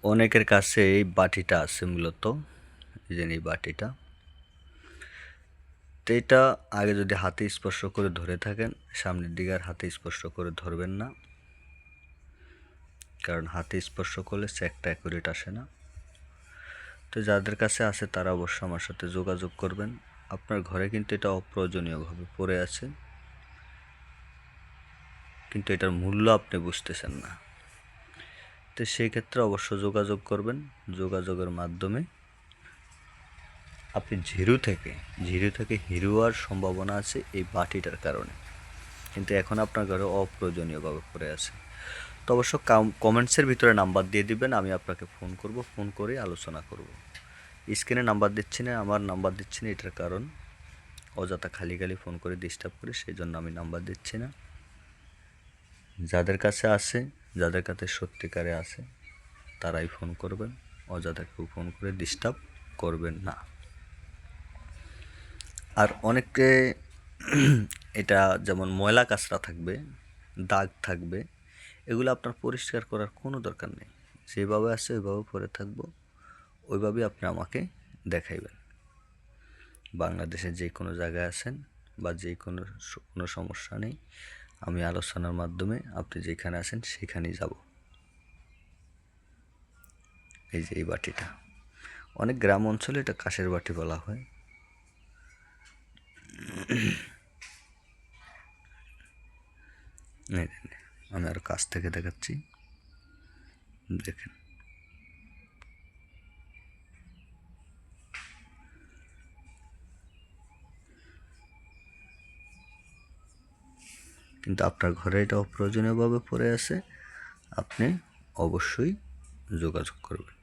অনেকের কাছে এই বাটিটা আছে মূলত, এই যে এই বাটিটা। তো এটা আগে যদি হাতে স্পর্শ করে ধরে থাকেন, সামনের দিকে আর হাতে স্পর্শ করে ধরবেন না, কারণ হাতে স্পর্শ করলে চেকটা অ্যাকুরেট আসে না। তো যাদের কাছে আছে তারা অবশ্য আমার সাথে যোগাযোগ করবেন। আপনার ঘরে কিন্তু এটা অপ্রয়োজনীয়ভাবে পড়ে আছে, কিন্তু এটার মূল্য আপনি বুঝতেছেন না। তো সেই ক্ষেত্রে অবশ্য যোগাযোগ করবেন। যোগাযোগের মাধ্যমে আপনি জিরো থেকে হিরো হওয়ার সম্ভাবনা আছে এই বাটিটার কারণে, কিন্তু এখন আপনার ঘরে অপ্রয়োজনীয়ভাবে পড়ে আছে। তো অবশ্য কমেন্টসের ভিতরে নাম্বার দিয়ে দিবেন, আমি আপনাকে ফোন করব, ফোন করে আলোচনা করব। স্ক্রিনে নাম্বার দিচ্ছি না, আমার নাম্বার দিচ্ছি না, এটার কারণ অযথা খালি ফোন করে ডিস্টার্ব করি, সেই জন্য আমি নাম্বার দিচ্ছি না। যাদের কাছে আছে, যাদের কাছে সত্যিকারে আছে, তারাই ফোন করবেন, অযথা কেউ ফোন করে ডিস্টার্ব করবেন না। আর অনেকে এটা যেমন ময়লা কাচরা থাকবে, দাগ থাকবে, এগুলো আপনার পরিষ্কার করার কোনো দরকার নেই। যেভাবে আছে ওইভাবে পরে থাকবো, ওইভাবেই আপনি আমাকে দেখাইবেন। বাংলাদেশের যে কোনো জায়গায় আছেন বা যে কোনো সমস্যা নেই, আমি আলোচনার মাধ্যমে আপনি যেখানে আছেন সেখানেই যাব। এই যে এই বাটিটা, অনেক গ্রাম অঞ্চলে এটা কাঁচের বাটি বলা হয়। আমি আরো কাছ থেকে দেখাচ্ছি, দেখেন। কিন্তু আপনার ঘরে এটা অপ্রয়োজনীয়ভাবে পড়ে আছে, আপনি অবশ্যই যোগাযোগ করবেন।